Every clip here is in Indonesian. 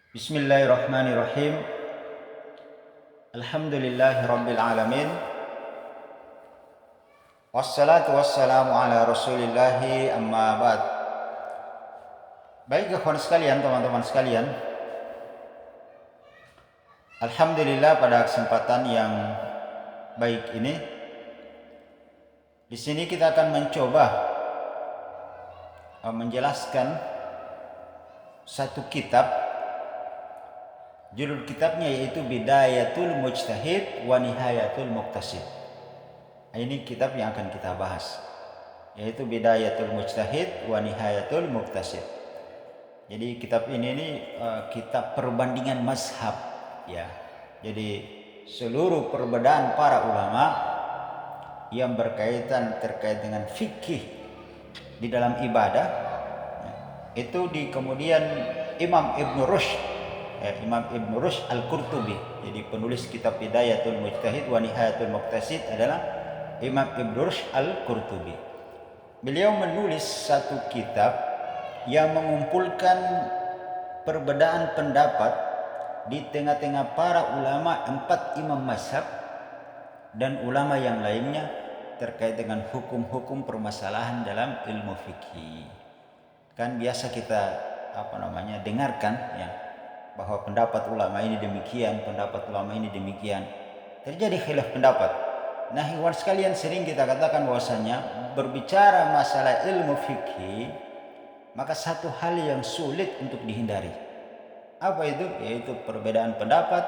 Bismillahirrahmanirrahim. Alhamdulillahi rabbil alamin. Wassalatu wassalamu ala rasulillahi amma ba'd. Baik kawan sekalian, teman-teman sekalian. Alhamdulillah pada kesempatan yang baik ini, di sini kita akan mencoba menjelaskan satu kitab. Judul kitabnya yaitu Bidayatul Mujtahid wa Nihayatul Muqtasid. Ini kitab yang akan kita bahas, yaitu Bidayatul Mujtahid wa Nihayatul Muqtasid. Jadi kitab ini kitab perbandingan mazhab, ya. Jadi seluruh perbedaan para ulama yang terkait dengan fikih di dalam ibadah, itu kemudian Imam Ibn Rushd, Imam Ibn Rushd Al-Qurtubi. Jadi penulis kitab Bidayatul Mujtahid wa Nihayatul Muqtasid adalah Imam Ibn Rushd Al-Qurtubi. Beliau menulis satu kitab yang mengumpulkan perbedaan pendapat di tengah-tengah para ulama 4 imam mazhab dan ulama yang lainnya terkait dengan hukum-hukum permasalahan dalam ilmu fikih. Kan biasa kita dengarkan, ya, bahwa pendapat ulama ini demikian, pendapat ulama ini demikian. Terjadi khilaf pendapat. Nah, ikhwan sekalian, sering kita katakan bahwasanya berbicara masalah ilmu fikih, maka satu hal yang sulit untuk dihindari. Apa itu? Yaitu perbedaan pendapat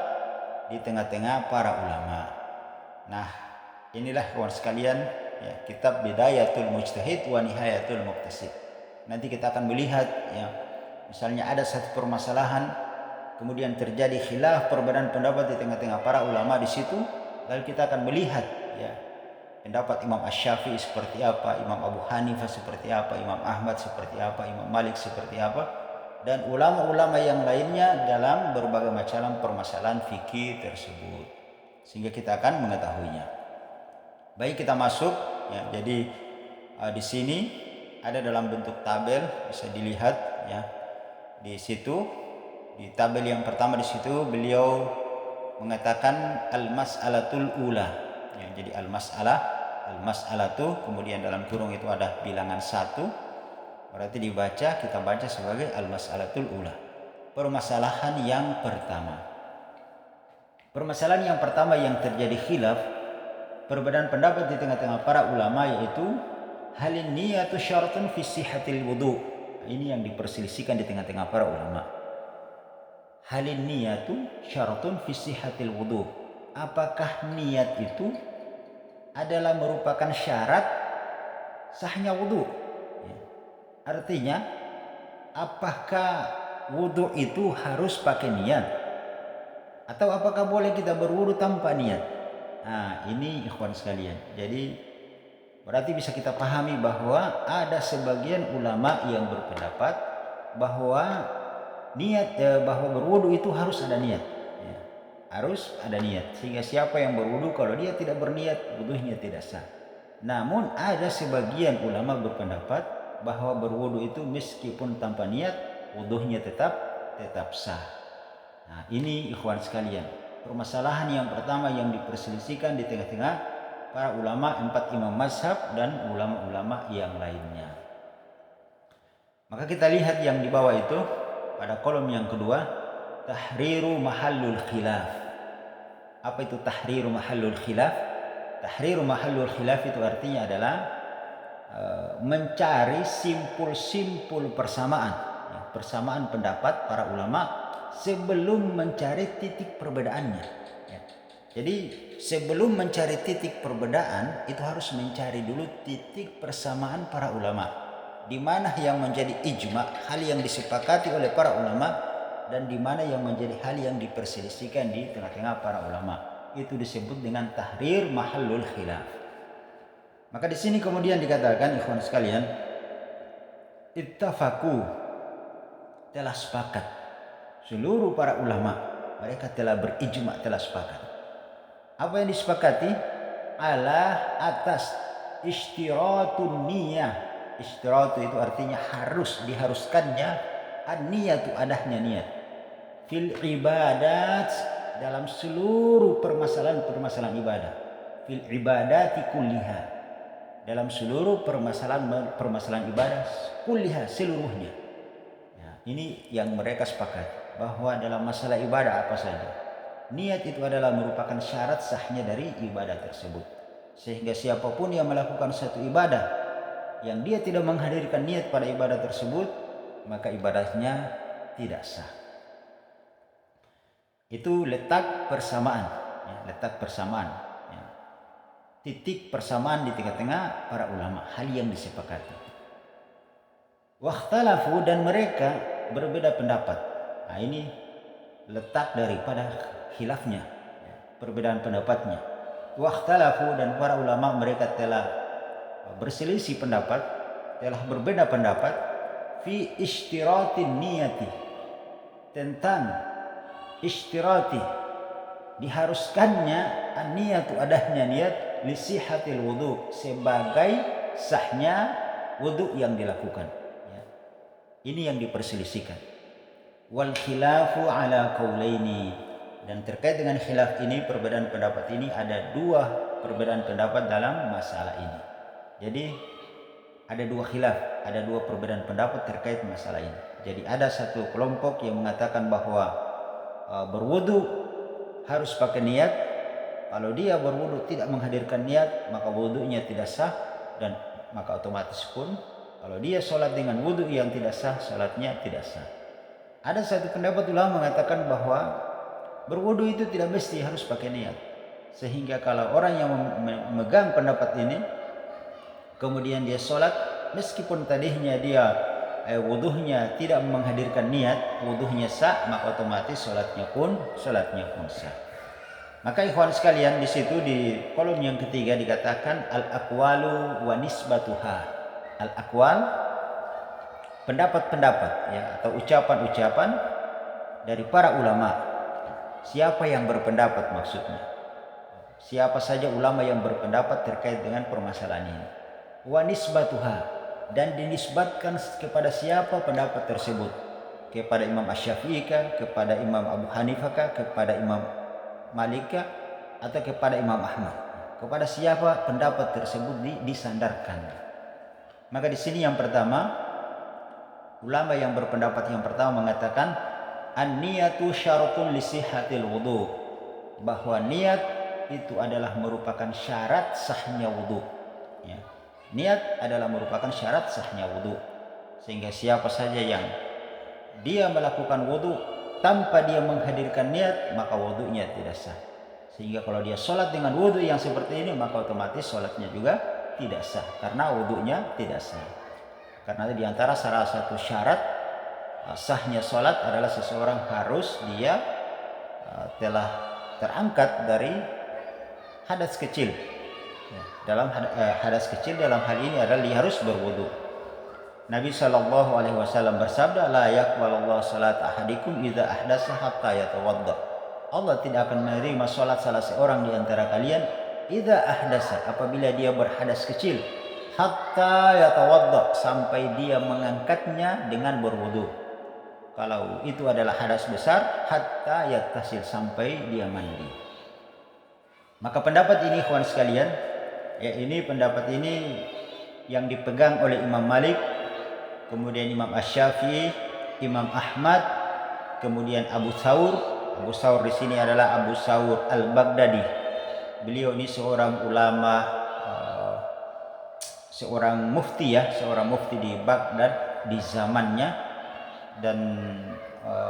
di tengah-tengah para ulama. Nah, inilah ikhwan sekalian, ya, kitab Bidayatul Mujtahid wa Nihayatul Muqtasid. Nanti kita akan melihat, ya, misalnya ada satu permasalahan, kemudian terjadi khilaf perbedaan pendapat di tengah-tengah para ulama di situ, lalu kita akan melihat, ya, pendapat Imam Asy-Syafi'i seperti apa, Imam Abu Hanifah seperti apa, Imam Ahmad seperti apa, Imam Malik seperti apa, dan ulama-ulama yang lainnya dalam berbagai macam permasalahan fikih tersebut, sehingga kita akan mengetahuinya. Baik, kita masuk, ya. Jadi di sini ada dalam bentuk tabel, bisa dilihat, ya, di situ. Di tabel yang pertama di situ beliau mengatakan al-mas'alatul ula, ya, jadi al-mas'alatu, kemudian dalam kurung itu ada bilangan 1, berarti kita baca sebagai al-mas'alatul ula, permasalahan yang pertama. Permasalahan yang pertama yang terjadi khilaf, perbedaan pendapat di tengah-tengah para ulama, yaitu halin niyatu syaratun fi sihhatil wudu. Ini yang diperselisihkan di tengah-tengah para ulama. Halin niyatu syaratun fi sihhatil wudu. Apakah niat itu adalah merupakan syarat sahnya wudu? Ya. Artinya, apakah wudu itu harus pakai niat? Atau apakah boleh kita berwudu tanpa niat? Nah, ini ikhwan sekalian. Jadi berarti bisa kita pahami bahwa ada sebagian ulama yang berpendapat bahwa bahwa berwudu itu harus ada niat, ya, harus ada niat, sehingga siapa yang berwudu kalau dia tidak berniat, wudunya tidak sah. Namun ada sebagian ulama berpendapat bahwa berwudu itu meskipun tanpa niat, wudunya tetap sah. Nah, ini ikhwan sekalian, permasalahan yang pertama yang diperselisihkan di tengah-tengah para ulama 4 imam mazhab dan ulama-ulama yang lainnya. Maka kita lihat yang di bawah itu, pada kolom yang kedua, tahriru mahallul khilaf. Apa itu tahriru mahallul khilaf? Tahriru mahallul khilaf itu artinya adalah mencari simpul-simpul persamaan, ya, persamaan pendapat para ulama sebelum mencari titik perbedaannya, ya. Jadi sebelum mencari titik perbedaan itu harus mencari dulu titik persamaan para ulama, di mana yang menjadi ijma, hal yang disepakati oleh para ulama, dan di mana yang menjadi hal yang diperselisihkan di tengah-tengah para ulama. Itu disebut dengan tahrir mahallul khilaf. Maka di sini kemudian dikatakan, ikhwan sekalian, ittafaqu, telah sepakat seluruh para ulama, mereka telah berijma, telah sepakat. Apa yang disepakati? Ala atas istiratun niyah. Istiratu itu artinya harus, diharuskannya an-niyatu, adanya niat. fil ibadat, dalam seluruh permasalahan ibadah, fil ibadati kulliha, dalam seluruh permasalahan ibadah kulliha, seluruhnya. Ya, ini yang mereka sepakat bahwa dalam masalah ibadah apa saja, niat itu adalah merupakan syarat sahnya dari ibadah tersebut. Sehingga siapapun yang melakukan satu ibadah yang dia tidak menghadirkan niat pada ibadah tersebut, maka ibadahnya tidak sah. Itu letak persamaan, ya, letak persamaan, ya. Titik persamaan di tengah-tengah para ulama, hal yang disepakati. Wakhtalafu, dan mereka berbeda pendapat. Nah, ini letak daripada khilafnya, ya, perbedaan pendapatnya. Wakhtalafu, dan para ulama mereka telah berselisih pendapat, telah berbeda pendapat fi ishtiratin niyati, tentang ishtirati, diharuskannya an-niyatu, adanya niat, li sihatil wudu, sebagai sahnya wudu yang dilakukan, ya. Ini yang diperselisihkan. Wal khilafu ala qaulaini, dan terkait dengan khilaf ini, perbedaan pendapat ini, ada dua perbedaan pendapat dalam masalah ini. Jadi ada dua khilaf, ada dua perbedaan pendapat terkait masalah ini. Jadi ada satu kelompok yang mengatakan bahwa berwudu harus pakai niat. Kalau dia berwudu tidak menghadirkan niat, maka wudunya tidak sah, dan maka otomatis pun kalau dia sholat dengan wudu yang tidak sah, sholatnya tidak sah. Ada satu pendapat ulama mengatakan bahwa berwudu itu tidak mesti harus pakai niat. Sehingga kalau orang yang memegang pendapat ini, kemudian dia sholat, meskipun tadinya dia wuduhnya tidak menghadirkan niat, wuduhnya sah, maka otomatis sholatnya pun sah. Maka ikhwan sekalian, di situ di kolom yang ketiga dikatakan al-aqwalu wa nisbatuha. Al-aqwal, pendapat-pendapat, ya, atau ucapan-ucapan dari para ulama. Siapa yang berpendapat maksudnya? Siapa saja ulama yang berpendapat terkait dengan permasalahan ini. Wa nisbatuha, dan dinisbatkan kepada siapa pendapat tersebut? Kepada Imam Asy-Syafi'i kah, kepada Imam Abu Hanifah kah, kepada Imam Malik kah, atau kepada Imam Ahmad? Kepada siapa pendapat tersebut disandarkan? Maka di sini yang pertama, ulama yang berpendapat yang pertama mengatakan an-niyatu syaratun li sihhatil wudu, bahwa niat itu adalah merupakan syarat sahnya wudu, ya. Niat adalah merupakan syarat sahnya wudu. Sehingga siapa saja yang dia melakukan wudu tanpa dia menghadirkan niat, maka wudunya tidak sah. Sehingga kalau dia sholat dengan wudu yang seperti ini, maka otomatis sholatnya juga tidak sah, karena wudunya tidak sah. Karena di antara salah satu syarat sahnya sholat adalah seseorang harus dia telah terangkat dari hadas kecil. Dalam hadas kecil dalam hal ini adalah dia harus berwudu. Nabi SAW bersabda, la yaqbalullahu salat ahadikum idza ahdasa hatta yatawadda. Allah tidak akan menerima salat salah seorang di antara kalian idza ahdasa, apabila dia berhadas kecil, hatta yatawadda, sampai dia mengangkatnya dengan berwudu. Kalau itu adalah hadas besar, hatta yattasil, sampai dia mandi. Maka pendapat ini ikhwan sekalian, ya, ini pendapat ini yang dipegang oleh Imam Malik, kemudian Imam Asy-Syafi'i, Imam Ahmad, kemudian Abu Thawr. Abu Thawr di sini adalah Abu Thawr al-Baghdadi. Beliau ini seorang ulama, seorang mufti, ya, seorang mufti di Baghdad di zamannya, dan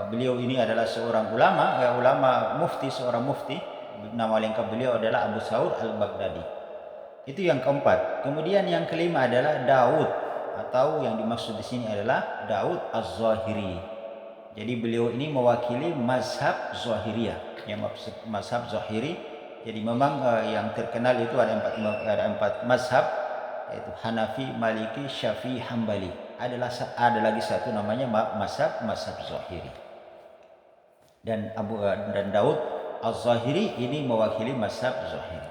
beliau ini adalah seorang ulama, ya, ulama mufti, seorang mufti. Nama lengkap beliau adalah Abu Thawr al-Baghdadi. Itu yang keempat. Kemudian yang kelima adalah Daud, atau yang dimaksud di sini adalah Daud Az-Zahiri. Jadi beliau ini mewakili mazhab Zahiriyah, yang mazhab Zahiri. Jadi memang yang terkenal itu ada empat mazhab, yaitu Hanafi, Maliki, Syafi'i, Hambali. Ada lagi satu namanya mazhab Zahiri. Dan Daud Az-Zahiri ini mewakili mazhab Zahiri.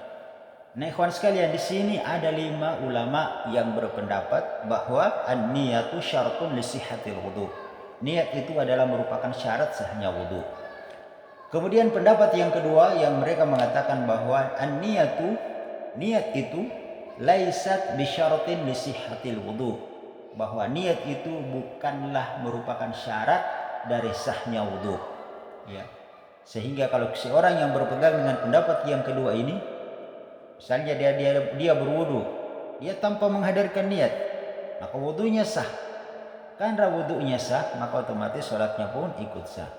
Nah, ikhwan sekalian, di sini ada 5 ulama yang berpendapat bahwa an-niyatu syaratun li sihhatil wudu. Niat itu adalah merupakan syarat sahnya wudu. Kemudian pendapat yang kedua yang mereka mengatakan bahwa niat itu laisat bisyaratin li sihhatil wudu, bahwa niat itu bukanlah merupakan syarat dari sahnya wudu. Ya. Sehingga kalau seorang yang berpegang dengan pendapat yang kedua ini, misalnya dia berwudu, dia tanpa menghadirkan niat, maka wudunya sah. Karena wudunya sah, maka otomatis sholatnya pun ikut sah.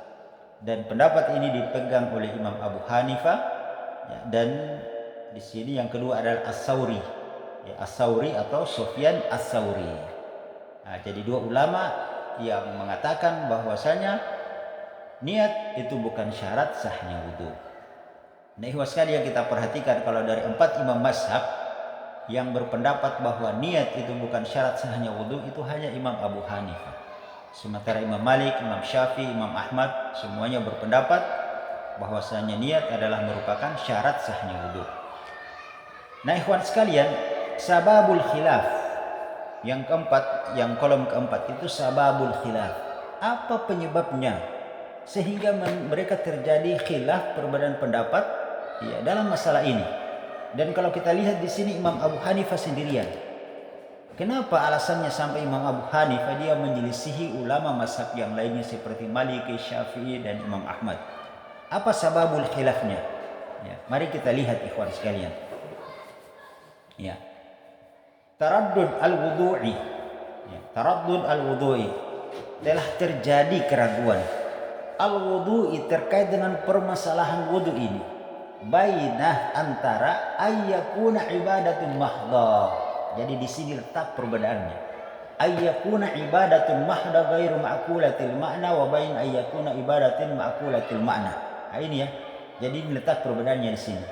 Dan pendapat ini dipegang oleh Imam Abu Hanifah, ya, dan di sini yang kedua adalah As-Sauri, ya, As-Sauri atau Sufyan As-Sauri. Nah, jadi dua ulama yang mengatakan bahwasanya niat itu bukan syarat sahnya wudu. Nah, ikhwas sekalian, kita perhatikan kalau dari 4 imam mazhab yang berpendapat bahwa niat itu bukan syarat sahnya wudu itu hanya Imam Abu Hanifah. Sementara Imam Malik, Imam Syafi'i, Imam Ahmad semuanya berpendapat bahwasanya niat adalah merupakan syarat sahnya wudu. Nah, ikhwan sekalian, sababul khilaf yang keempat, yang kolom keempat itu sababul khilaf. Apa penyebabnya sehingga mereka terjadi khilaf, perbedaan pendapat, ya, dalam masalah ini? Dan kalau kita lihat di sini Imam Abu Hanifah sendirian. Kenapa alasannya sampai Imam Abu Hanifah dia menyelisihi ulama mazhab yang lainnya seperti Malik, Syafi'i dan Imam Ahmad? Apa sababul khilafnya? Ya, mari kita lihat ikhwan sekalian. Ya. Taraddud al-wudu'i. Ya, taraddud al-wudu'i. Telah terjadi keraguan al-wudu'i terkait dengan permasalahan wudu ini. Bainah antara ayyakuna ibadatun mahdhah. Jadi di sini letak perbedaannya. Ayyakuna ibadatun mahdhah ghairu ma'qulatil ma'na wa bain ayyakuna ibadatin ma'qulatil ma'na. Nah, ini ya. Jadi letak perbedaannya di sini.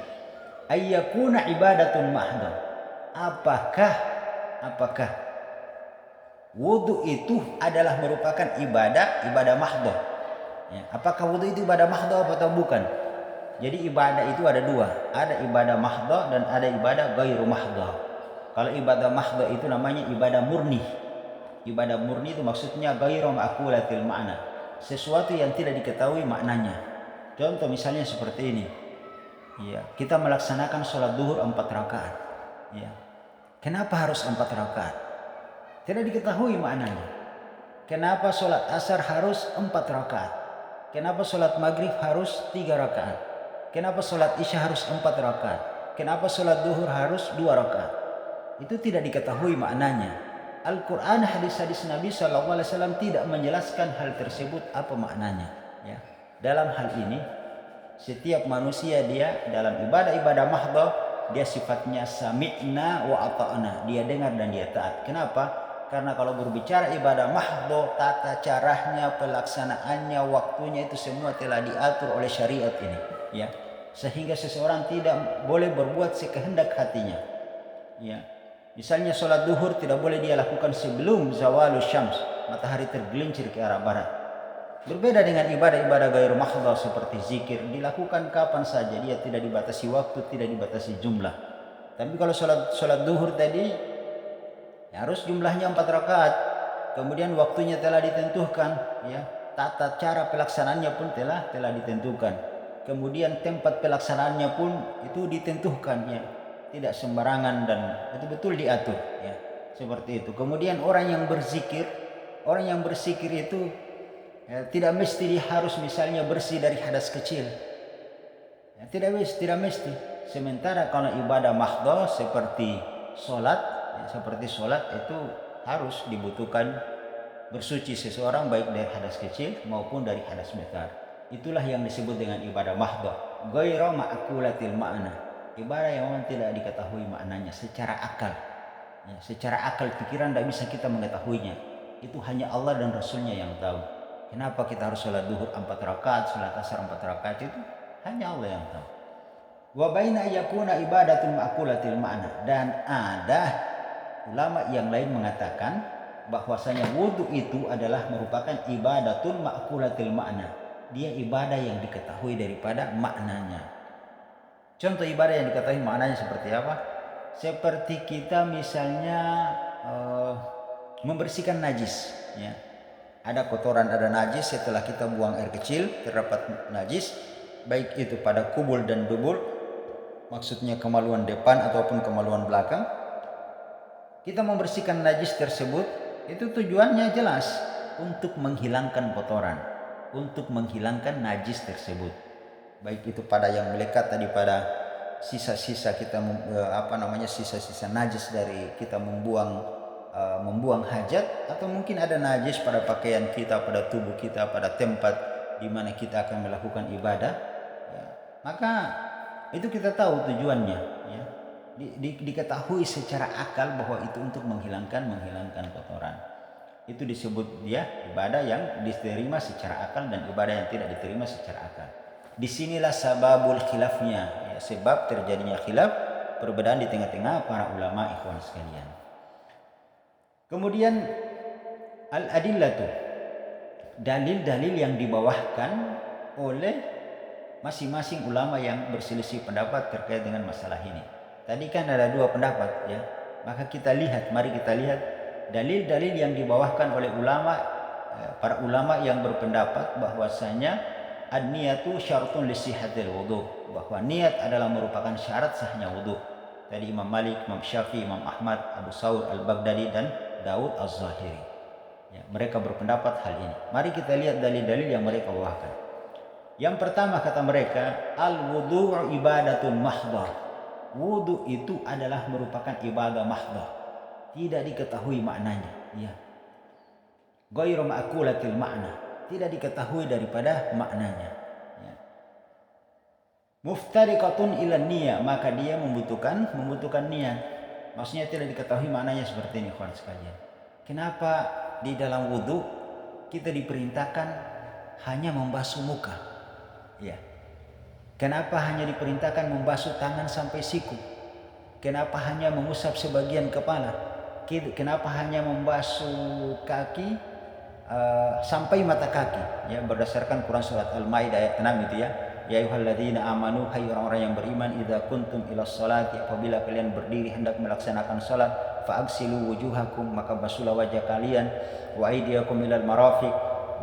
Ayyakuna ibadatun mahdhah. Apakah wudu itu adalah merupakan ibadah mahdhah? Ya, apakah wudu itu ibadah mahdhah atau bukan? Jadi ibadah itu ada dua, ada ibadah mahdhah dan ada ibadah ghairu mahdhah. Kalau ibadah mahdhah itu namanya ibadah murni. Ibadah murni itu maksudnya ghairu ma'qulatil ma'na, sesuatu yang tidak diketahui maknanya. Contoh misalnya seperti ini. Ya, kita melaksanakan sholat duhur 4 rakaat. Ya. Kenapa harus 4 rakaat? Tidak diketahui maknanya. Kenapa sholat asar harus 4 rakaat? Kenapa sholat maghrib harus 3 rakaat? Kenapa sholat isya harus 4 rakaat? Kenapa sholat duhur harus 2 rakaat? Itu tidak diketahui maknanya. Al-Quran, hadis-hadis Nabi SAW tidak menjelaskan hal tersebut apa maknanya. Ya. Dalam hal ini, setiap manusia dia dalam ibadah-ibadah mahdhah, dia sifatnya sami'na wa ata'na. Dia dengar dan dia taat. Kenapa? Karena kalau berbicara ibadah mahdhah, tata caranya, pelaksanaannya, waktunya itu semua telah diatur oleh syariat ini, ya. Sehingga seseorang tidak boleh berbuat sekehendak hatinya. Ya. Misalnya sholat duhur tidak boleh dia lakukan sebelum zawalus syams, matahari tergelincir ke arah barat. Berbeda dengan ibadah-ibadah ghairu mahdhah seperti zikir, dilakukan kapan saja, dia tidak dibatasi waktu, tidak dibatasi jumlah. Tapi kalau sholat duhur tadi harus jumlahnya 4 rakaat. Kemudian waktunya telah ditentukan, ya. Tata cara pelaksanaannya pun telah ditentukan. Kemudian tempat pelaksanaannya pun itu ditentukan, ya. Tidak sembarangan dan betul-betul diatur, ya. Seperti itu. Kemudian orang yang berzikir itu, ya, tidak mesti dia harus misalnya bersih dari hadas kecil. Ya, tidak mesti. Sementara kalau ibadah mahdhah seperti sholat itu harus dibutuhkan bersuci seseorang baik dari hadas kecil maupun dari hadas besar. Itulah yang disebut dengan ibadah mahdhah, ghairu ma'qulatil ma'na. Ibadah yang memang tidak diketahui maknanya secara akal. Ya, secara akal pikiran tidak bisa kita mengetahuinya. Itu hanya Allah dan Rasulnya yang tahu. Kenapa kita harus sholat duhur 4 rakaat, sholat asar 4 rakaat, itu hanya Allah yang tahu. Wa baina yakuna ibadatun ma'qulatil ma'na, dan ada ulama yang lain mengatakan bahwasanya wudu itu adalah merupakan ibadatun ma'qulatil ma'na. Dia ibadah yang diketahui daripada maknanya. Contoh ibadah yang diketahui maknanya seperti apa? Seperti kita misalnya membersihkan najis, ya. Ada kotoran, ada najis, setelah kita buang air kecil terdapat najis, baik itu pada kubul dan dubul, maksudnya kemaluan depan ataupun kemaluan belakang. Kita membersihkan najis tersebut, itu tujuannya jelas untuk menghilangkan kotoran, untuk menghilangkan najis tersebut. Baik itu pada yang melekat tadi pada sisa-sisa kita sisa-sisa najis dari kita membuang hajat, atau mungkin ada najis pada pakaian kita, pada tubuh kita, pada tempat di mana kita akan melakukan ibadah, ya, maka itu kita tahu tujuannya, ya. Diketahui secara akal bahwa itu untuk menghilangkan kotoran. Itu disebut ibadah yang diterima secara akal dan ibadah yang tidak diterima secara akal. Disinilah sababul khilafnya, ya, sebab terjadinya khilaf, perbedaan di tengah-tengah para ulama, ikhwan sekalian. Kemudian al-adillatu, dalil-dalil yang dibawakan oleh masing-masing ulama yang berselisih pendapat terkait dengan masalah ini. Tadi kan ada dua pendapat, ya. Maka mari kita lihat dalil-dalil yang dibawakan oleh para ulama yang berpendapat bahwasanya an-niyatu syartun li sihhatil wudu, bahwa niat adalah merupakan syarat sahnya wudu. Tadi Imam Malik, Imam Syafi'i, Imam Ahmad, Abu Saur Al-Baghdadi dan Daud Az-Zahiri. Ya, mereka berpendapat hal ini. Mari kita lihat dalil-dalil yang mereka bawakan. Yang pertama kata mereka, al-wudu' ibadatun mahdhah. Wudu itu adalah merupakan ibadah mahdhah, tidak diketahui maknanya, ya. Ghairu ma'qulatil makna, tidak diketahui daripada maknanya, ya. Muftariqatun ila niyah, maka dia membutuhkan niat. Maksudnya tidak diketahui maknanya seperti ini, kawan sekalian. Kenapa di dalam wudu kita diperintahkan hanya membasuh muka, ya? Kenapa hanya diperintahkan membasuh tangan sampai siku? Kenapa hanya mengusap sebagian kepala? Kenapa hanya membasuh kaki sampai mata kaki? Ya, berdasarkan Quran surat Al-Maidah ayat 6 itu, ya. Ya ayyuhalladzina amanu, hai orang-orang yang beriman, idza kuntum ilas salati, apabila kalian berdiri hendak melaksanakan salat, fa'agsilu wujuhakum, maka basuhlah wajah kalian, wa aydiyakum ilal marafiq,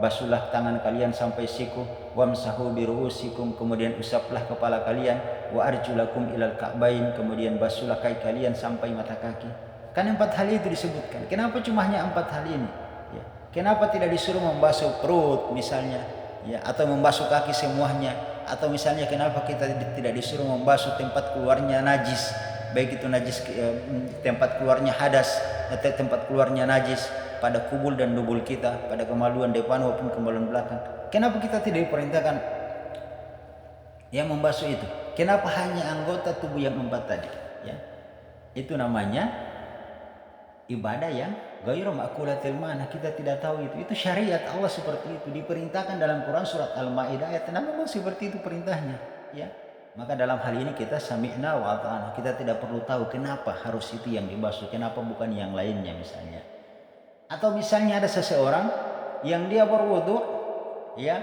basuhlah tangan kalian sampai siku, wamsahu biruusikum, kemudian usaplah kepala kalian, wa arjulakum ilal ka'bain, kemudian basuhlah kaki kalian sampai mata kaki. Kan 4 hal itu disebutkan. Kenapa cuma hanya 4 hal ini? Ya. Kenapa tidak disuruh membasuh perut misalnya, ya, atau membasuh kaki semuanya, atau misalnya kenapa kita tidak disuruh membasuh tempat keluarnya najis, baik itu najis tempat keluarnya hadas atau tempat keluarnya najis pada kubul dan dubul kita, pada kemaluan depan maupun kemaluan belakang. Kenapa kita tidak diperintahkan yang membasuh itu? Kenapa hanya anggota tubuh yang 4 tadi? Ya, itu namanya ibadah yang ghairu ma'qulatil ma'na. Kita tidak tahu itu. Itu syariat Allah seperti itu. Diperintahkan dalam Quran surat Al-Maidah ayat 6 memang seperti itu perintahnya. Ya, maka dalam hal ini kita sami'na wa ata'na. Kita tidak perlu tahu kenapa harus itu yang dibasuh, kenapa bukan yang lainnya misalnya. Atau misalnya ada seseorang yang dia berwudu, ya,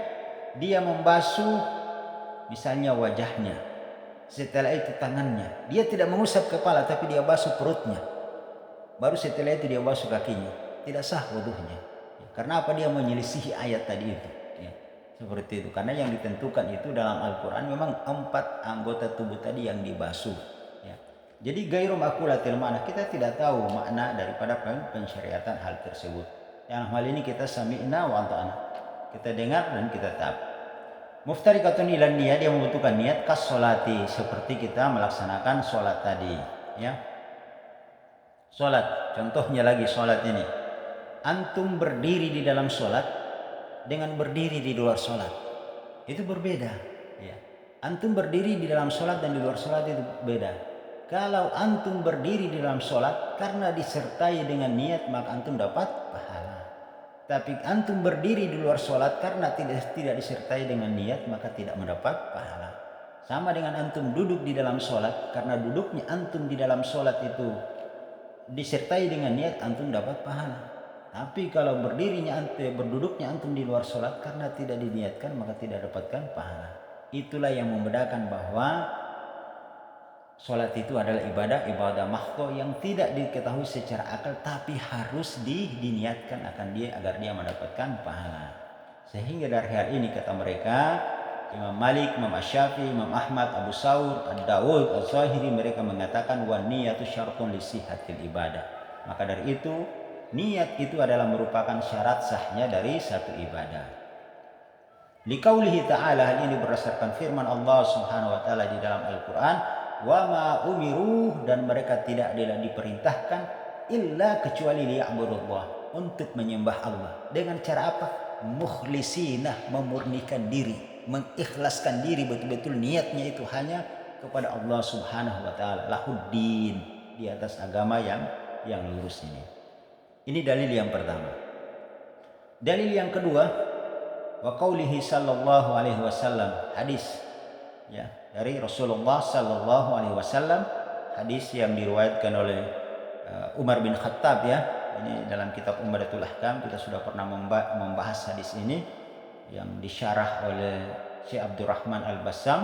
dia membasuh misalnya wajahnya, setelah itu tangannya, dia tidak mengusap kepala tapi dia basuh perutnya, baru setelah itu dia basuh kakinya, tidak sah wudunya. Ya, karena apa? Dia menyelisihi ayat tadi itu, ya, seperti itu. Karena yang ditentukan itu dalam Al-Quran memang 4 anggota tubuh tadi yang dibasuh, ya. Jadi ghairu ma'qulatil ma'na, kita tidak tahu makna daripada pensyariatan hal tersebut. Yang hal ini kita sami'na wa ata'na, kita dengar dan kita taat. Muftariqatun ilan niyat, dia membutuhkan niat, kas sholati, seperti kita melaksanakan sholat tadi, ya. Sholat, contohnya lagi sholat ini, antum berdiri di dalam sholat dengan berdiri di luar sholat itu berbeda, ya. Antum berdiri di dalam sholat dan di luar sholat itu beda. Kalau antum berdiri di dalam sholat karena disertai dengan niat, maka antum dapat pahala. Tapi antum berdiri di luar sholat karena tidak disertai dengan niat, maka tidak mendapat pahala. Sama dengan antum duduk di dalam sholat, karena duduknya antum di dalam sholat itu disertai dengan niat, antum dapat pahala. Tapi kalau berduduknya antum di luar sholat karena tidak diniatkan, maka tidak dapatkan pahala. Itulah yang membedakan bahwa sholat itu adalah ibadah mahdhah yang tidak diketahui secara akal, tapi harus diniatkan akan dia agar dia mendapatkan pahala. Sehingga dari hal ini kata mereka, Imam Malik, Imam Asy-Syafi'i, Imam Ahmad, Abu Saur, Ad-Dawud, Az-Zahiri mereka mengatakan wan niyatu syartun li sihhatil ibadah. Maka dari itu niat itu adalah merupakan syarat sahnya dari satu ibadah. Liqaulihi ta'ala, hal ini berdasarkan firman Allah Subhanahu wa taala di dalam Al-Qur'an, wa ma umiru, dan mereka tidak diperintahkan illa kecuali liya'budullah, untuk menyembah Allah. Dengan cara apa? Mukhlisina, memurnikan diri, mengikhlaskan diri, betul-betul niatnya itu hanya kepada Allah Subhanahu wa taala, lahuddin, di atas agama yang lurus ini. Ini dalil yang pertama. Dalil yang kedua, wa qaulihi sallallahu alaihi wasallam, hadis ya dari Rasulullah sallallahu alaihi wasallam, hadis yang diriwayatkan oleh Umar bin Khattab ya. Ini dalam kitab Umdatul Ahkam kita sudah pernah membahas hadis ini yang disyarah oleh Syekh Abdurrahman Al-Bassam,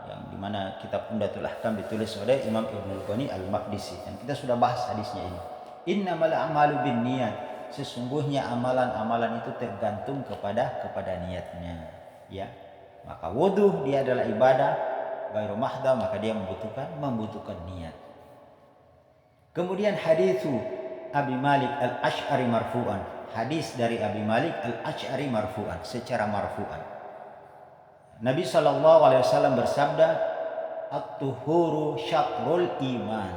yang dimana kitab Umdatul Ahkam ditulis oleh Imam Ibnul Ghani Al-Maqdisi, dan kita sudah bahas hadisnya ini. Innamal a'malu binniyat, sesungguhnya amalan-amalan itu tergantung kepada niatnya ya. Maka wudu dia adalah ibadah ghairu mahdha, maka dia membutuhkan niat. Kemudian haditsu Abi Malik Al-Asy'ari marfu'an, hadis dari Abi Malik Al-Asy'ari marfu'an, secara marfu'an. Nabi SAW bersabda, at-tuhuru syatrul iman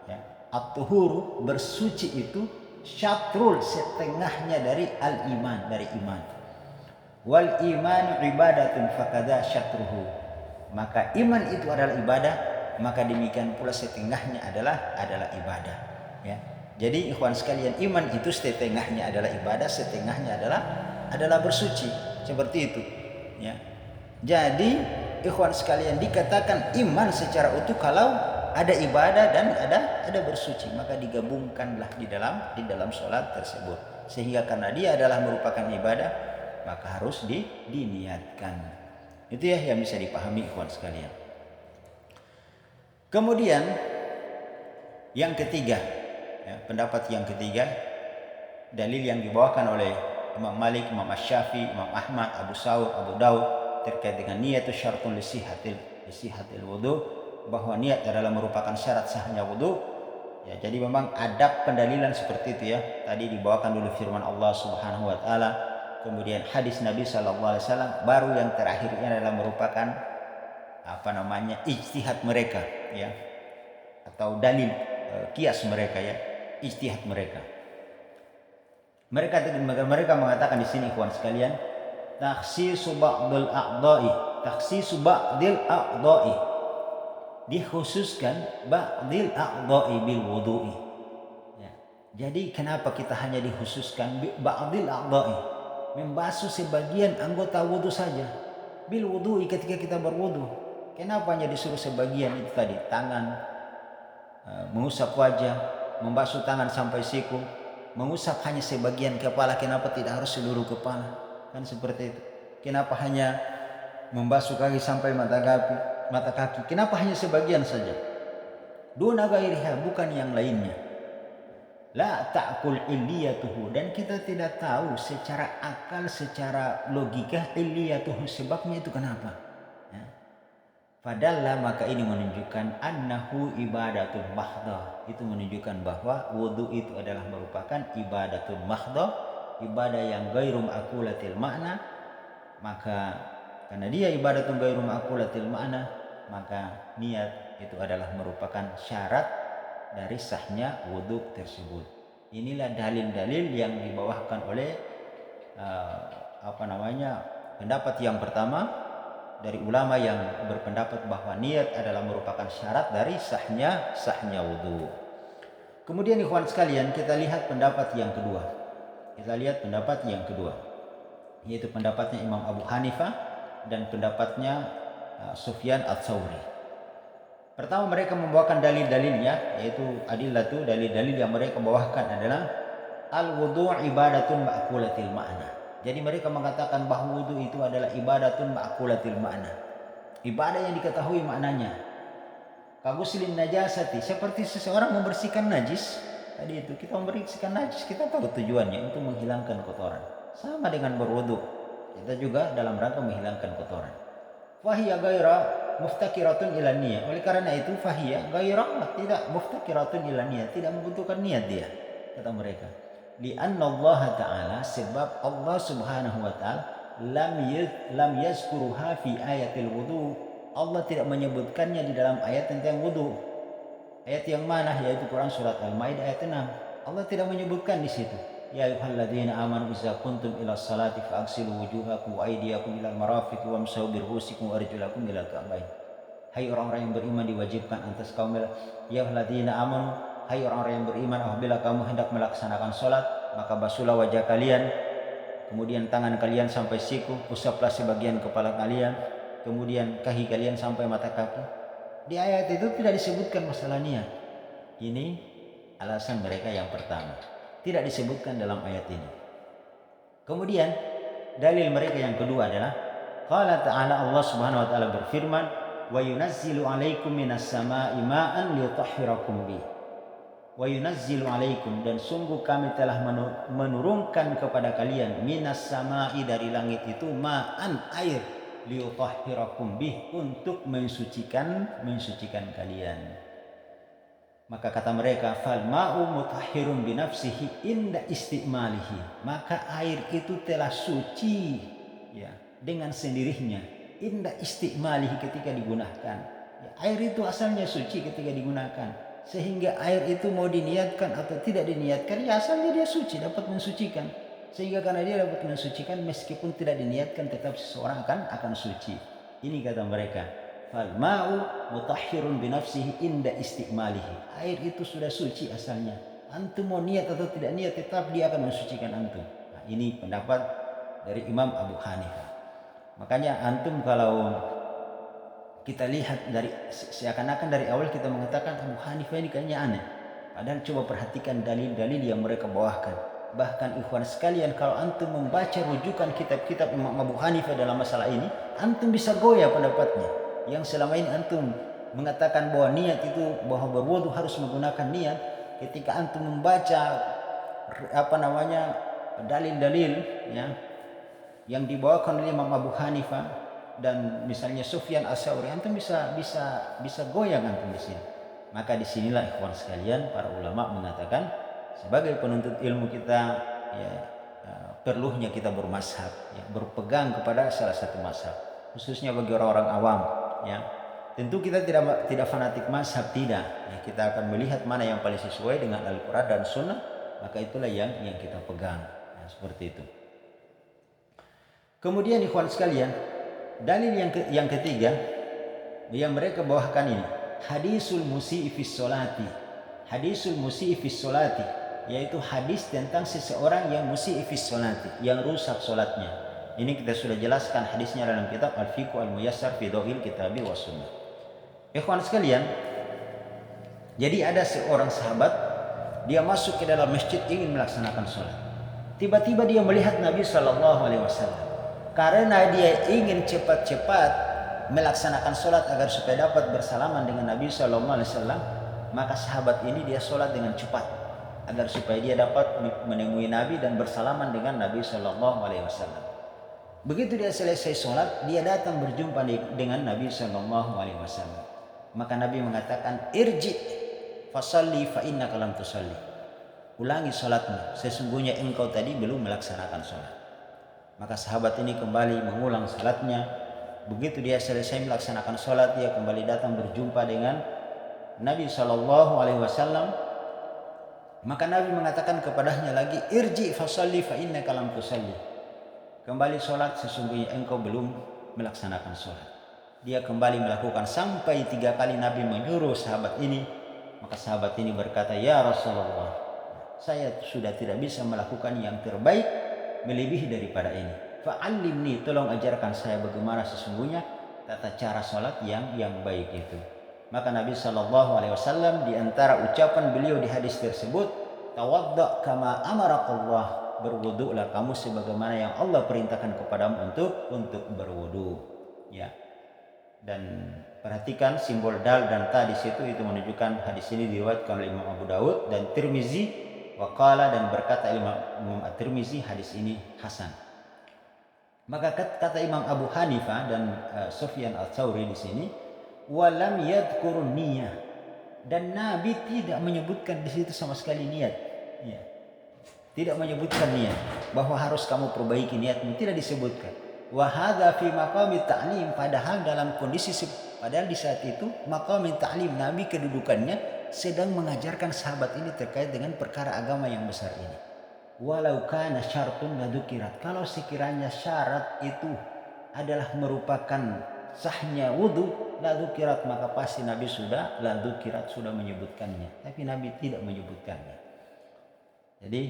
ya. At-tuhuru, bersuci itu, syatrul, setengahnya dari al-iman, dari iman. Wal iman ibadatun fakadha syatruhu, maka iman itu adalah ibadah, maka demikian pula setengahnya adalah ibadah ya. Jadi ikhwan sekalian, iman itu setengahnya adalah ibadah, setengahnya adalah bersuci, seperti itu ya. Jadi ikhwan sekalian, dikatakan iman secara utuh kalau ada ibadah dan ada bersuci, maka digabungkanlah di dalam sholat tersebut, sehingga karena dia adalah merupakan ibadah maka harus diniatkan. Itu ya yang bisa dipahami ikhwan sekalian. Kemudian yang ketiga ya, pendapat yang ketiga, dalil yang dibawakan oleh Imam Malik, Imam Asy-Syafi'i, Imam Ahmad, Abu Saur, Abu Daud terkait dengan niat itu syartun li sihhatil wudu, bahwa niat adalah merupakan syarat sahnya wudu ya. Jadi memang ada pendalilan seperti itu ya. Tadi dibawakan dulu firman Allah Subhanahu wa taala, kemudian hadis Nabi sallallahu alaihi wasallam, baru yang terakhirnya adalah merupakan ijtihad mereka ya, atau dalil kias mereka ya, ijtihad mereka. Mereka mengatakan di sini ikhwan sekalian, takhsisu ba'dil a'dha'i, dikhususkan ba'dil a'dha'i bil wudu'i ya. Jadi kenapa kita hanya dikhususkan ba'dil a'dha'i, membasuh sebagian anggota wudu saja, bil wudu'i, ketika kita berwudu. Kenapa hanya disuruh sebagian itu tadi, tangan, mengusap wajah, membasuh tangan sampai siku, mengusap hanya sebagian kepala, kenapa tidak harus seluruh kepala? Kan seperti itu. Kenapa hanya membasuh kaki sampai mata kaki? Kenapa hanya sebagian saja? Duna ghairiha, bukan yang lainnya. La ta'kul illiyatuhu, dan kita tidak tahu secara akal, secara logika illiyatuhu, sebabnya itu kenapa? Padahal maka ini menunjukkan annahu ibadatun mahdhah, itu menunjukkan bahwa wudu itu adalah merupakan ibadatun mahdhah, ibadah yang ghairu ma'qulatil makna. Maka karena dia ibadatun ghairu ma'qulatil makna, maka niat itu adalah merupakan syarat dari sahnya wudu tersebut. Inilah dalil-dalil yang dibawakan oleh pendapat yang pertama dari ulama yang berpendapat bahwa niat adalah merupakan syarat dari sahnya wudu. Kemudian ikhwan sekalian, kita lihat pendapat yang kedua. Yaitu pendapatnya Imam Abu Hanifah dan pendapatnya Sufyan Ats-Tsauri. Pertama, mereka membawakan dalil-dalilnya, yaitu dalil-dalil yang mereka bawakan adalah al-wudu' ibadatun ma'qulatil ma'na. Jadi mereka mengatakan bahwa wudu itu adalah ibadatun ma'qulatil ma'na, ibadah yang diketahui maknanya. Kaguslin najasati, seperti seseorang membersihkan najis. Tadi itu kita membersihkan najis, kita tahu tujuannya untuk menghilangkan kotoran. Sama dengan berwudu, kita juga dalam rangka menghilangkan kotoran. fahiya ghaira muftakiratun ila niyah. Oleh karena itu fahiya ghaira tidak muftakiratun ila niyah, tidak membutuhkan niat dia, kata mereka. Lianna Allah Ta'ala, sebab Allah Subhanahu wa Ta'ala lam yazkuruha fi ayatil wudu. Allah tidak menyebutkannya di dalam ayat tentang wudu. Ayat yang mana? Yaitu Quran surat Al-Maidah ayat 6. Allah tidak menyebutkan di situ. Ya ayyuhalladzina amanu idza kuntum ila salati fa'ghsilu wujuhakum wa aydiyakum ilal marafiq wamsahu bi ru'usikum wa arjulakum ilal ka'bayn. Hai orang-orang yang beriman, diwajibkan atas kaum ya ayyuhalladzina amanu, hai orang-orang yang beriman, apabila kamu hendak melaksanakan salat, maka basuhlah wajah kalian, kemudian tangan kalian sampai siku, usaplah sebagian kepala kalian, kemudian kaki kalian sampai mata kaki. Di ayat itu tidak disebutkan masalah niat. Ini alasan mereka yang pertama, tidak disebutkan dalam ayat ini. Kemudian dalil mereka yang kedua adalah qala ta'ala, Allah Subhanahu wa taala berfirman, wa yunazzilu 'alaikum minas sama'i ma'an liyutahhirakum bih. Wa yunazzilu 'alaikum, dan sungguh kami telah menurunkan kepada kalian, minas sama'i, dari langit itu, ma'an, air, liyutahhirakum bih, untuk mensucikan kalian. Maka kata mereka, fal ma'u mutahhirun binafsihi inda istimalihi, maka air itu telah suci ya dengan sendirinya, inda istimalihi, ketika digunakan. Ya, air itu asalnya suci ketika digunakan, sehingga air itu mau diniatkan atau tidak diniatkan, ya asalnya dia suci, dapat mensucikan. Sehingga karena dia dapat mensucikan, meskipun tidak diniatkan tetap seseorang akan suci. Ini kata mereka, fal ma'u mutahhirun binafsihi inda istimalihi, air itu sudah suci asalnya, antum mau niat atau tidak niat tetap dia akan mensucikan antum. Nah, ini pendapat dari Imam Abu Hanifah. Makanya antum kalau kita lihat dari seakan-akan dari awal kita mengatakan Abu Hanifah ini kayaknya aneh, padahal coba perhatikan dalil-dalil yang mereka bawakan. Bahkan ikhwan sekalian, kalau antum membaca rujukan kitab-kitab Imam Abu Hanifah dalam masalah ini, antum bisa goyah pendapatnya. Yang selama ini antum mengatakan bahwa niat itu, bahwa berwudu harus menggunakan niat, ketika antum membaca dalil-dalil ya yang dibawakan oleh Imam Abu Hanifah dan misalnya Sufyan Ats-Tsauri, antum bisa goyang antum di sini. Maka disinilah ikhwan sekalian, para ulama mengatakan sebagai penuntut ilmu kita perlunya kita bermazhab, ya, berpegang kepada salah satu mazhab, khususnya bagi orang-orang awam. Ya, tentu kita tidak fanatik mazhab, tidak. Ya, kita akan melihat mana yang paling sesuai dengan Al-Quran dan Sunnah, maka itulah yang kita pegang. Ya, seperti itu. Kemudian ikhwan sekalian, dalil yang ketiga yang mereka bawakan ini, hadisul musii fis sholati. Hadisul musii fis sholati, yaitu hadis tentang seseorang yang musii fis sholati, yang rusak sholatnya. Ini kita sudah jelaskan hadisnya dalam kitab Al-Fiqh Al-Muyassar fi Dhawil Kitabi was Sunnah. Ikhwan sekalian, jadi ada seorang sahabat, dia masuk ke dalam masjid ingin melaksanakan sholat. Tiba-tiba dia melihat Nabi SAW. Karena dia ingin cepat-cepat melaksanakan sholat agar supaya dapat bersalaman dengan Nabi SAW, maka sahabat ini dia sholat dengan cepat agar supaya dia dapat menemui Nabi dan bersalaman dengan Nabi SAW. Begitu dia selesai sholat, dia datang berjumpa dengan Nabi SAW. Maka Nabi mengatakan, irji fasalli fa innaka lam tusalli. Ulangi sholatmu, sesungguhnya engkau tadi belum melaksanakan sholat. Maka sahabat ini kembali mengulang sholatnya. Begitu dia selesai melaksanakan sholat, dia kembali datang berjumpa dengan Nabi SAW. Maka Nabi mengatakan kepadanya lagi, irji fasalli fa innaka lam tusalli. Kembali sholat, sesungguhnya engkau belum melaksanakan sholat. Dia kembali melakukan sampai 3 kali Nabi menyuruh sahabat ini. Maka sahabat ini berkata, ya Rasulullah, saya sudah tidak bisa melakukan yang terbaik melebihi daripada ini. Fa'allimni, tolong ajarkan saya bagaimana sesungguhnya tata cara sholat yang baik itu. Maka Nabi SAW di antara ucapan beliau di hadis tersebut, tawadda kama amarakallah, berwudulah kamu sebagaimana yang Allah perintahkan kepadamu untuk berwudu. Ya. Dan perhatikan simbol dal dan ta di situ, itu menunjukkan hadis ini diriwayatkan oleh Imam Abu Daud dan Tirmizi. Waqala, dan berkata Imam At-Tirmizi, hadis ini hasan. Maka kata Imam Abu Hanifah dan Sufyan Ats-Tsauri di sini, walam yadhkurun niyah, dan Nabi tidak menyebutkan di situ sama sekali niat. Ya. Tidak menyebutkan niat bahwa harus kamu perbaiki niatmu, tidak disebutkan. Wa hadza fi maqami ta'lim, padahal di saat itu maqami ta'lim, Nabi kedudukannya sedang mengajarkan sahabat ini terkait dengan perkara agama yang besar ini. Walau kana syartun ladzukirat, kalau sekiranya syarat itu adalah merupakan sahnya wudu, ladzukirat, maka pasti Nabi sudah menyebutkannya, tapi Nabi tidak menyebutkannya. Jadi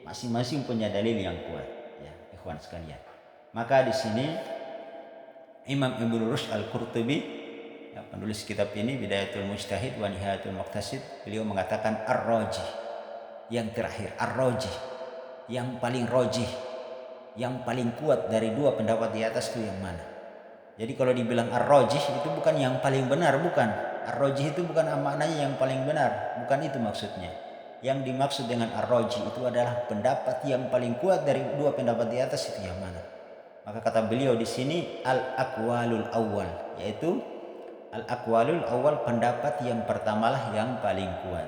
masing-masing punya dalil yang kuat, ya ikhwan sekalian. Maka di sini Imam Ibnu Rushd Al-Qurtubi, ya, penulis kitab ini Bidayatul Mujtahid wa Nihayatul Muqtasid, beliau mengatakan ar-rajih, yang terakhir, ar-rajih, yang paling rajih, yang paling kuat dari dua pendapat di atas itu yang mana? Jadi kalau dibilang ar-rajih itu bukan yang paling benar, bukan. Ar-rajih itu bukan maknanya yang paling benar, bukan itu maksudnya. Yang dimaksud dengan ar-rajih itu adalah pendapat yang paling kuat dari dua pendapat di atas itu yang mana? Maka kata beliau di sini al-aqwalul awwal, yaitu al-aqwalul awwal, pendapat yang pertamalah yang paling kuat.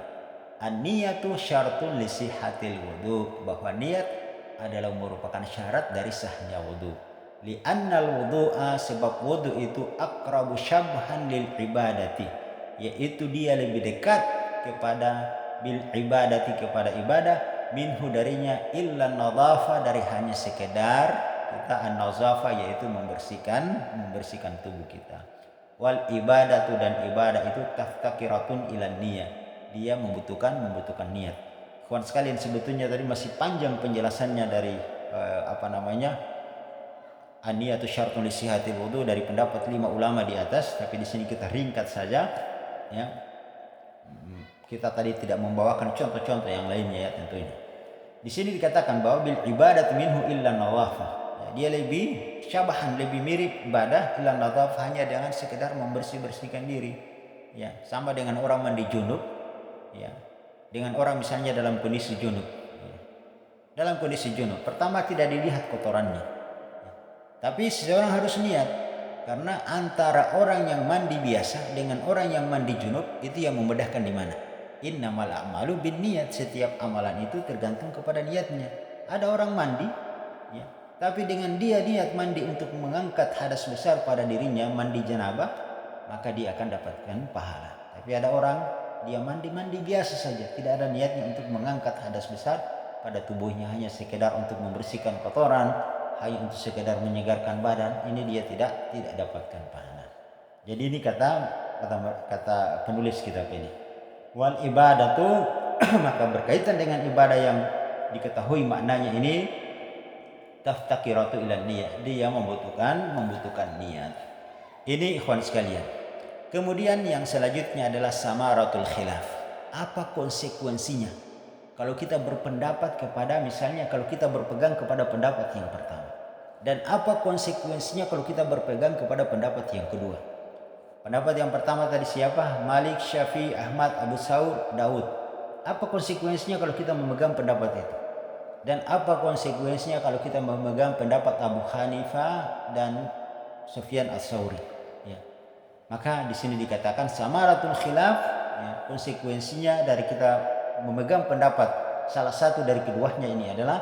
An-niyatu syartun li sihhatil wudu, bahwa niat adalah merupakan syarat dari sahnya wudu. Li annal wudu'a, sebab wudu itu aqrabu syabhan lil ibadati, yaitu dia lebih dekat kepada bil ibadati, kepada ibadah, minhu darinya, illa nadhafa, dari hanya sekedar kita an-nadhafa, yaitu membersihkan tubuh kita. Wal ibadatu, dan ibadah itu taftakiratun ilan niyah, dia membutuhkan niat. Kawan sekalian, sebetulnya tadi masih panjang penjelasannya dari an-niyatu syartun li sihhatil wudu dari pendapat 5 ulama di atas, tapi di sini kita ringkat saja, ya. Kita tadi tidak membawakan contoh-contoh yang lainnya, ya tentunya. Di sini dikatakan bahwa bil ibadat minhu illa nawafa, ya, dia lebih syabahan, lebih mirip ibadah illa nawafa, hanya dengan sekedar membersihkan diri, ya, sama dengan orang mandi junub, ya, dengan orang misalnya dalam kondisi junub, ya. Dalam kondisi junub pertama tidak dilihat kotorannya, ya. Tapi seseorang harus niat, karena antara orang yang mandi biasa dengan orang yang mandi junub itu yang membedakan di mana. Innamal a'malu binniyat, setiap amalan itu tergantung kepada niatnya. Ada orang mandi, ya, tapi dengan dia niat mandi untuk mengangkat hadas besar pada dirinya, mandi janabah, maka dia akan dapatkan pahala. Tapi ada orang dia mandi biasa saja, tidak ada niatnya untuk mengangkat hadas besar pada tubuhnya, hanya sekedar untuk membersihkan kotoran, hanya untuk sekedar menyegarkan badan, ini dia tidak dapatkan pahala. Jadi ini kata penulis kitab ini. Wal ibadatu maka berkaitan dengan ibadah yang diketahui maknanya ini, taftakiratu ila niyah, dia membutuhkan niat. Ini ikhwan sekalian. Kemudian yang selanjutnya adalah samaratul khilaf. Apa konsekuensinya kalau kita berpendapat kepada, misalnya kalau kita berpegang kepada pendapat yang pertama, dan apa konsekuensinya kalau kita berpegang kepada pendapat yang kedua? Pendapat yang pertama tadi siapa? Malik, Syafi'i, Ahmad, Abu Thawr, Daud. Apa konsekuensinya kalau kita memegang pendapat itu? Dan apa konsekuensinya kalau kita memegang pendapat Abu Hanifah dan Sufyan Ats-Tsauri? Ya. Maka di sini dikatakan samaratul khilaf, ya, konsekuensinya dari kita memegang pendapat salah satu dari keduanya ini adalah,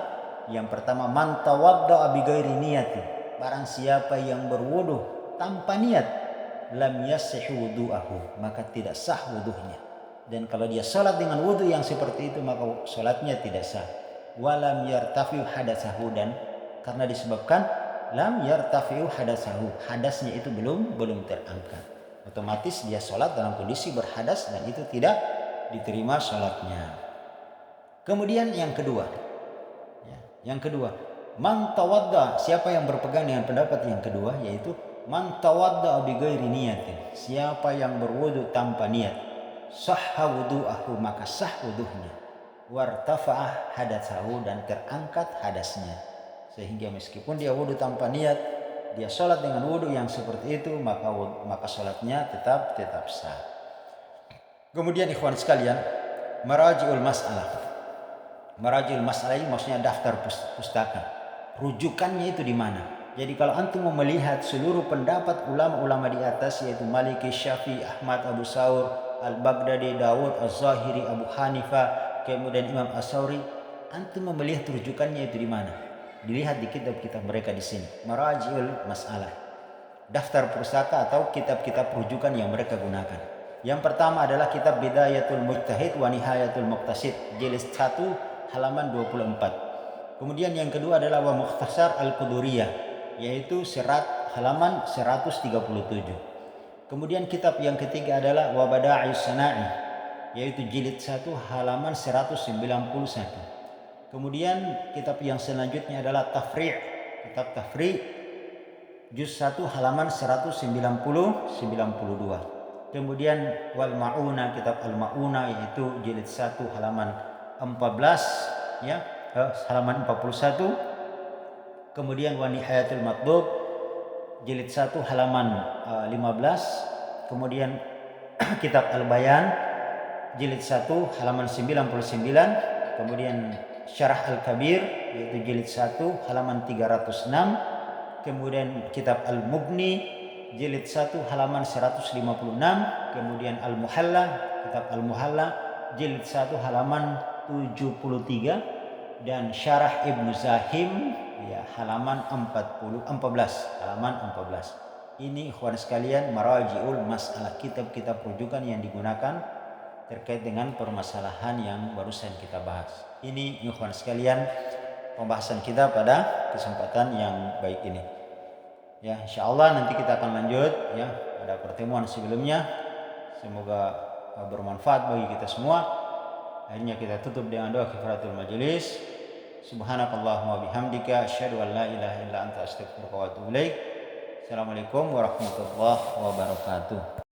yang pertama, man tawadda'a bi ghairi niyati, barang siapa yang berwudu tanpa niat, lam yasih wudu'ahu, maka tidak sah wuduhnya. Dan kalau dia salat dengan wudu yang seperti itu, maka salatnya tidak sah. Walam yartafi'u hadatsahu, dan karena disebabkan lam yartafi'u hadatsahu, hadasnya itu belum terangkat, otomatis dia salat dalam kondisi berhadas dan itu tidak diterima salatnya. Kemudian yang kedua, man tawadda, siapa yang berpegang dengan pendapat yang kedua, yaitu man tawadda bi ghairi niyatin, siapa yang berwudu tanpa niat, sahha wudu'ahu, maka sah wuduhnya, wartafa'ah hadatsahu, dan terangkat hadasnya. Sehingga meskipun dia wudu tanpa niat, dia salat dengan wudu yang seperti itu, maka salatnya tetap sah. Kemudian ikhwan sekalian, maraji'ul mas'alah. Maraji'ul mas'alah ini maksudnya daftar pustaka. Rujukannya itu di mana? Jadi kalau antum mau melihat seluruh pendapat ulama-ulama di atas, yaitu Maliki, Syafi'i, Ahmad, Abu Saur, Al-Baghdadi, Dawud, Az-Zahiri, Abu Hanifah, kemudian Imam As-Sauri, antum mau melihat rujukannya itu di mana? Dilihat di kitab-kitab mereka di sini. Marajiul Mas'alah. Daftar pusaka atau kitab-kitab rujukan yang mereka gunakan. Yang pertama adalah kitab Bidayatul Mujtahid wa Nihayatul Muqtasid, jilid 1 halaman 24. Kemudian yang kedua adalah Wa Mukhtasar Al-Quduriyah, yaitu halaman 137. Kemudian kitab yang ketiga adalah Wa Bada'is Sana'i, yaitu jilid 1 halaman 191. Kemudian kitab yang selanjutnya adalah Tafri', kitab Tafri' juz 1 halaman 192. Kemudian Wal Ma'una, kitab Al Ma'una, yaitu jilid 1 halaman 14 ya, halaman 41. Kemudian Wa Nihayatul Matbub jilid 1 halaman 15. Kemudian kitab Al Bayan jilid 1 halaman 99. Kemudian Syarah Al Kabir yaitu jilid 1 halaman 306. Kemudian kitab Al Mughni jilid 1 halaman 156. Kemudian Al Muhalla, kitab Al Muhalla jilid 1 halaman 73. Dan Syarah Ibnu Zahim ya halaman 14. Ini ikhwan sekalian marajiul mas'alah, kitab-kitab rujukan yang digunakan terkait dengan permasalahan yang barusan kita bahas. Ini ikhwan sekalian pembahasan kita pada kesempatan yang baik ini. Ya, insyaallah nanti kita akan lanjut ya pada pertemuan sebelumnya. Semoga bermanfaat bagi kita semua. Akhirnya kita tutup dengan doa kifaratul majelis. Subhanakallahumma bihamdika asyhadu an la ilaha illa anta astaghfiruka wa atubu ilaik. Assalamualaikum warahmatullahi wabarakatuh.